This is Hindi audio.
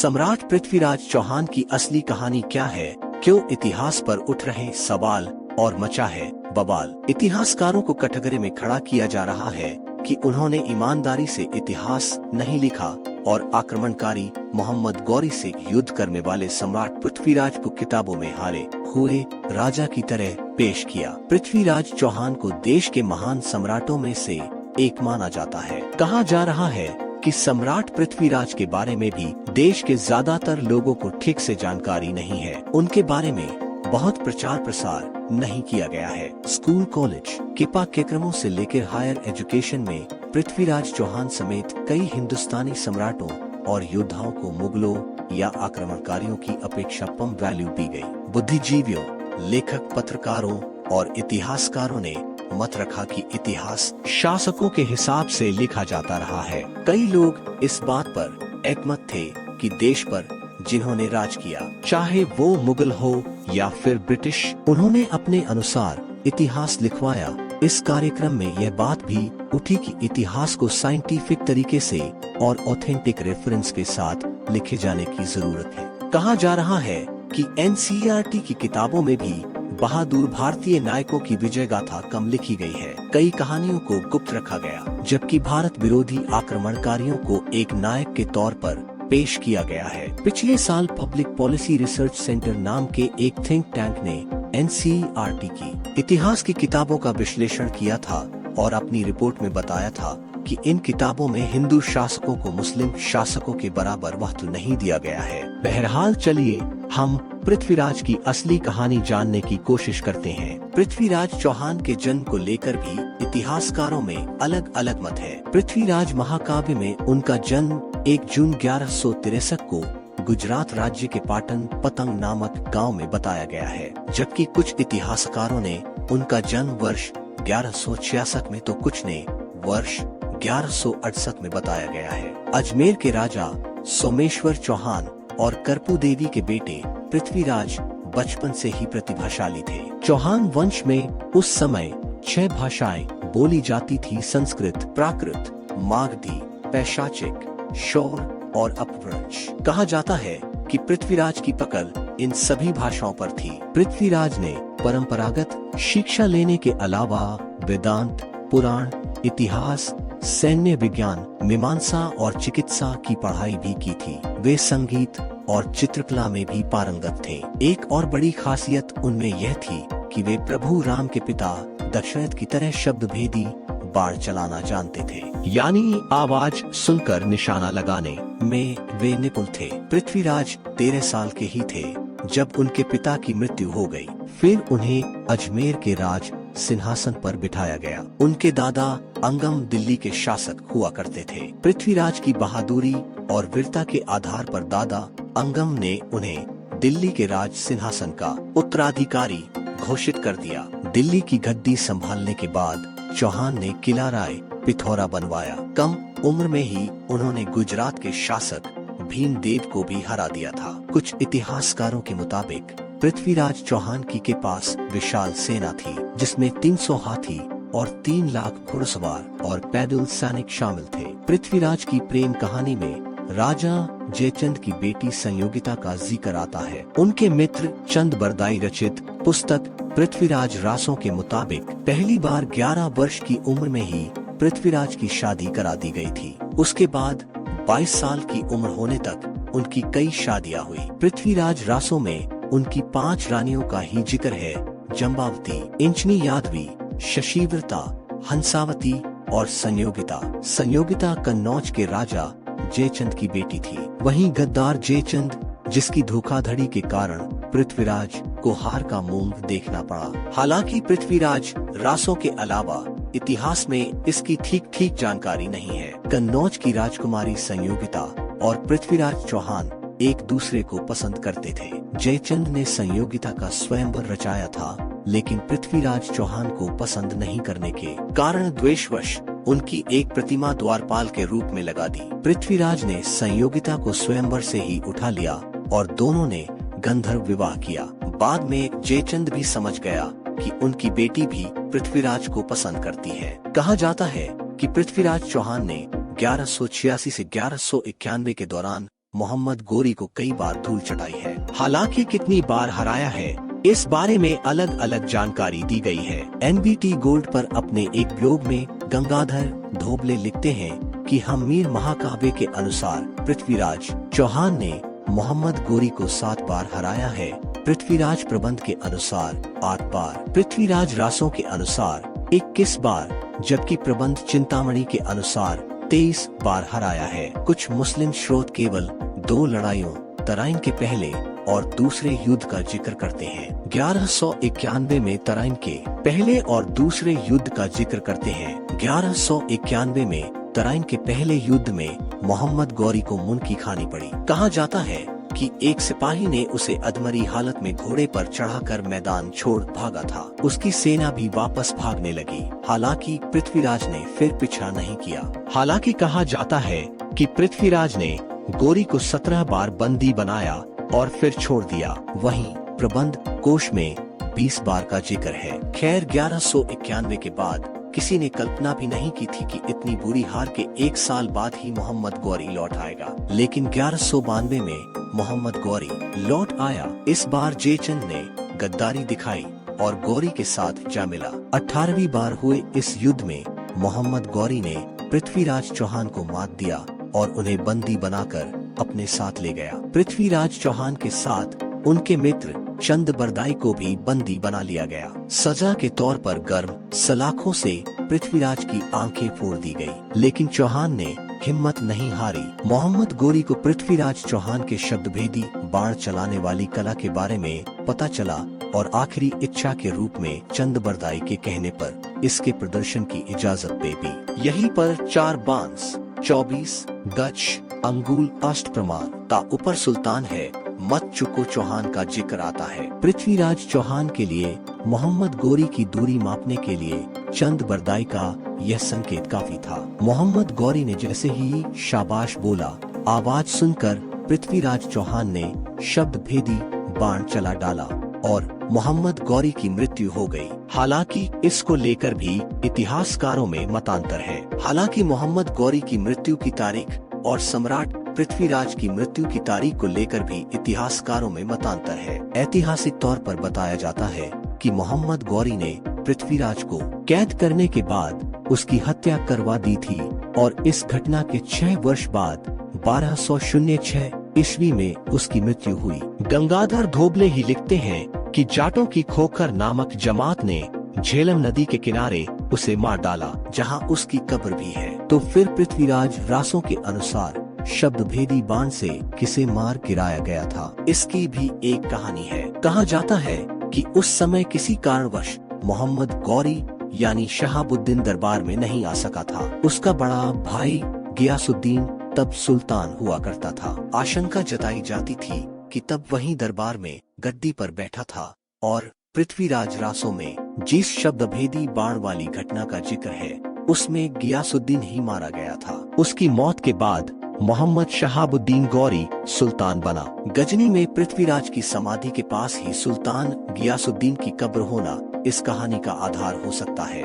सम्राट पृथ्वीराज चौहान की असली कहानी क्या है, क्यों इतिहास पर उठ रहे सवाल और मचा है बवाल। इतिहासकारों को कटघरे में खड़ा किया जा रहा है कि उन्होंने ईमानदारी से इतिहास नहीं लिखा और आक्रमणकारी मोहम्मद गौरी से युद्ध करने वाले सम्राट पृथ्वीराज को किताबों में हारे हुए राजा की तरह पेश किया। पृथ्वीराज चौहान को देश के महान सम्राटों में से एक माना जाता है। कहा जा रहा है कि सम्राट पृथ्वीराज के बारे में भी देश के ज्यादातर लोगों को ठीक से जानकारी नहीं है। उनके बारे में बहुत प्रचार प्रसार नहीं किया गया है। स्कूल कॉलेज के पाठ्यक्रमों से लेकर हायर एजुकेशन में पृथ्वीराज चौहान समेत कई हिंदुस्तानी सम्राटों और योद्धाओं को मुगलों या आक्रमणकारियों की अपेक्षा कम वैल्यू दी गई। बुद्धिजीवियों, लेखक, पत्रकारों और इतिहासकारों ने मत रखा कि इतिहास शासकों के हिसाब से लिखा जाता रहा है। कई लोग इस बात पर एकमत थे कि देश पर जिन्होंने राज किया, चाहे वो मुगल हो या फिर ब्रिटिश, उन्होंने अपने अनुसार इतिहास लिखवाया। इस कार्यक्रम में यह बात भी उठी कि इतिहास को साइंटिफिक तरीके से और ऑथेंटिक रेफरेंस के साथ लिखे जाने की जरूरत है। कहा जा रहा है कि एनसीईआरटी की किताबों में भी बहादुर भारतीय नायकों की विजय गाथा कम लिखी गई है। कई कहानियों को गुप्त रखा गया, जबकि भारत विरोधी आक्रमणकारियों को एक नायक के तौर पर पेश किया गया है। पिछले साल पब्लिक पॉलिसी रिसर्च सेंटर नाम के एक थिंक टैंक ने एनसीईआरटी की इतिहास की किताबों का विश्लेषण किया था और अपनी रिपोर्ट में बताया था कि इन किताबों में हिंदू शासकों को मुस्लिम शासकों के बराबर महत्व नहीं दिया गया है। बहरहाल चलिए हम पृथ्वीराज की असली कहानी जानने की कोशिश करते हैं। पृथ्वीराज चौहान के जन्म को लेकर भी इतिहासकारों में अलग अलग मत है। पृथ्वीराज महाकाव्य में उनका जन्म 1 जून 1163 को गुजरात राज्य के पाटन पतंग नामक गांव में बताया गया है, जबकि कुछ इतिहासकारों ने उनका जन्म वर्ष 1166 में तो कुछ ने वर्ष 1168 में बताया गया है। अजमेर के राजा सोमेश्वर चौहान और करपू देवी के बेटे पृथ्वीराज बचपन से ही प्रतिभाशाली थे। चौहान वंश में उस समय 6 भाषाएं बोली जाती थी: संस्कृत, प्राकृत, मागधी, पैशाचिक, शौर और अपभ्रंश। कहा जाता है कि पृथ्वीराज की पकड़ इन सभी भाषाओं पर थी। पृथ्वीराज ने परंपरागत शिक्षा लेने के अलावा वेदांत, पुराण, इतिहास, सैन्य विज्ञान, मीमांसा और चिकित्सा की पढ़ाई भी की थी। वे संगीत और चित्रकला में भी पारंगत थे। एक और बड़ी खासियत उनमें यह थी कि वे प्रभु राम के पिता दशरथ की तरह शब्द भेदी बाण चलाना जानते थे, यानी आवाज सुनकर निशाना लगाने में वे निपुण थे। पृथ्वीराज 13 साल के ही थे जब उनके पिता की मृत्यु हो गई। फिर उन्हें अजमेर के राज सिंहासन पर बिठाया गया। उनके दादा अंगम दिल्ली के शासक हुआ करते थे। पृथ्वीराज की बहादुरी और वीरता के आधार पर दादा अंगम ने उन्हें दिल्ली के राज सिंहासन का उत्तराधिकारी घोषित कर दिया। दिल्ली की गद्दी संभालने के बाद चौहान ने किला राय पिथौरा बनवाया। कम उम्र में ही उन्होंने गुजरात के शासक भीमदेव को भी हरा दिया था। कुछ इतिहासकारों के मुताबिक पृथ्वीराज चौहान के पास विशाल सेना थी, जिसमें 300 हाथी और 3 लाख घुड़सवार और पैदल सैनिक शामिल थे। पृथ्वीराज की प्रेम कहानी में राजा जयचंद की बेटी संयोगिता का जिक्र आता है। उनके मित्र चंद बरदाई रचित पुस्तक पृथ्वीराज रासों के मुताबिक पहली बार 11 वर्ष की उम्र में ही पृथ्वीराज की शादी करा दी गई थी। उसके बाद 22 साल की उम्र होने तक उनकी कई शादियां हुई। पृथ्वीराज रासों में उनकी 5 रानियों का ही जिक्र है: जम्बावती, इंचनी यादवी, शशिव्रता, हंसावती और संयोगिता। संयोगिता कन्नौज के राजा जयचंद की बेटी थी। वहीं गद्दार जयचंद, जिसकी धोखाधड़ी के कारण पृथ्वीराज को हार का मुंह देखना पड़ा। हालांकि पृथ्वीराज रासों के अलावा इतिहास में इसकी ठीक जानकारी नहीं है। कन्नौज की राजकुमारी संयोगिता और पृथ्वीराज चौहान एक दूसरे को पसंद करते थे। जयचंद ने संयोगिता का स्वयंवर रचाया था, लेकिन पृथ्वीराज चौहान को पसंद नहीं करने के कारण द्वेषवश उनकी एक प्रतिमा द्वारपाल के रूप में लगा दी। पृथ्वीराज ने संयोगिता को स्वयंवर से ही उठा लिया और दोनों ने गंधर्व विवाह किया। बाद में जयचंद भी समझ गया कि उनकी बेटी भी पृथ्वीराज को पसंद करती है। कहा जाता है कि पृथ्वीराज चौहान ने 1186 से 1191 के दौरान मोहम्मद गोरी को कई बार धूल चटाई है। हालांकि कितनी बार हराया है, इस बारे में अलग अलग जानकारी दी गई है। NBT गोल्ड पर अपने एक ब्लॉग में गंगाधर धोबले लिखते हैं कि हमीर महाकाव्य के अनुसार पृथ्वीराज चौहान ने मोहम्मद गोरी को 7 बार हराया है। पृथ्वीराज प्रबंध के अनुसार 8 बार, पृथ्वीराज रासों के अनुसार 21 बार, जबकि प्रबंध चिंतामणि के अनुसार 23 बार हराया है। कुछ मुस्लिम स्रोत केवल 2 लड़ाइयों तराइन के पहले और दूसरे युद्ध का जिक्र करते हैं। 1191 में तराइन के पहले और दूसरे युद्ध का जिक्र करते हैं। 1191 में तराइन के पहले युद्ध में मोहम्मद गौरी को मुनकी खानी पड़ी। कहा जाता है कि एक सिपाही ने उसे अधमरी हालत में घोड़े पर चढ़ाकर मैदान छोड़ भागा था। उसकी सेना भी वापस भागने लगी। हालांकि पृथ्वीराज ने फिर पीछा नहीं किया। हालांकि कहा जाता है कि पृथ्वीराज ने गौरी को 17 बार बंदी बनाया और फिर छोड़ दिया। वहीं प्रबंध कोश में 20 बार का जिक्र है। खैर 1191 के बाद किसी ने कल्पना भी नहीं की थी कि इतनी बुरी हार के 1 साल बाद ही मोहम्मद गौरी लौट आएगा। लेकिन 1192 में मोहम्मद गौरी लौट आया। इस बार जयचंद ने गद्दारी दिखाई और गौरी के साथ जा मिला। 18वीं बार हुए इस युद्ध में मोहम्मद गौरी ने पृथ्वीराज चौहान को मात दिया और उन्हें बंदी बनाकर अपने साथ ले गया। पृथ्वीराज चौहान के साथ उनके मित्र चंद बरदाई को भी बंदी बना लिया गया। सजा के तौर पर गर्म सलाखों से पृथ्वीराज की आंखें फोड़ दी गई। लेकिन चौहान ने हिम्मत नहीं हारी। मोहम्मद गोरी को पृथ्वीराज चौहान के शब्दभेदी बाण चलाने वाली कला के बारे में पता चला और आखिरी इच्छा के रूप में चंद बरदाई के कहने पर इसके प्रदर्शन की इजाजत दे दी। यहीं पर 4 बांस 24 गज अंगुल अष्ट प्रमाण का ऊपर सुल्तान है मत चुको चौहान का जिक्र आता है। पृथ्वीराज चौहान के लिए मोहम्मद गोरी की दूरी मापने के लिए चंद बरदाई का यह संकेत काफी था। मोहम्मद गौरी ने जैसे ही शाबाश बोला, आवाज सुनकर पृथ्वीराज चौहान ने शब्द भेदी बाण चला डाला और मोहम्मद गौरी की मृत्यु हो गई। हालांकि इसको लेकर भी इतिहासकारों में मतांतर है। हालांकि मोहम्मद गौरी की मृत्यु की तारीख और सम्राट पृथ्वीराज की मृत्यु की तारीख को लेकर भी इतिहासकारों में मतांतर है। ऐतिहासिक तौर पर बताया जाता है कि मोहम्मद गौरी ने पृथ्वीराज को कैद करने के बाद उसकी हत्या करवा दी थी और इस घटना के 6 वर्ष बाद 1206 ईस्वी में उसकी मृत्यु हुई। गंगाधर धोबले ही लिखते हैं कि जाटों की खोखर नामक जमात ने झेलम नदी के किनारे उसे मार डाला, जहां उसकी कब्र भी है। तो फिर पृथ्वीराज रासों के अनुसार शब्द भेदी बाण से किसे मार गिराया गया था, इसकी भी एक कहानी है। कहा जाता है कि उस समय किसी कारणवश मोहम्मद गौरी यानी शहाबुद्दीन दरबार में नहीं आ सका था। उसका बड़ा भाई गियासुद्दीन तब सुल्तान हुआ करता था। आशंका जताई जाती थी कि तब वहीं दरबार में गद्दी पर बैठा था और पृथ्वीराज रासों में जिस शब्द भेदी बाण वाली घटना का जिक्र है उसमें गियासुद्दीन ही मारा गया था। उसकी मौत के बाद मोहम्मद शहाबुद्दीन गौरी सुल्तान बना। गजनी में पृथ्वीराज की समाधि के पास ही सुल्तान गियासुद्दीन की कब्र होना इस कहानी का आधार हो सकता है।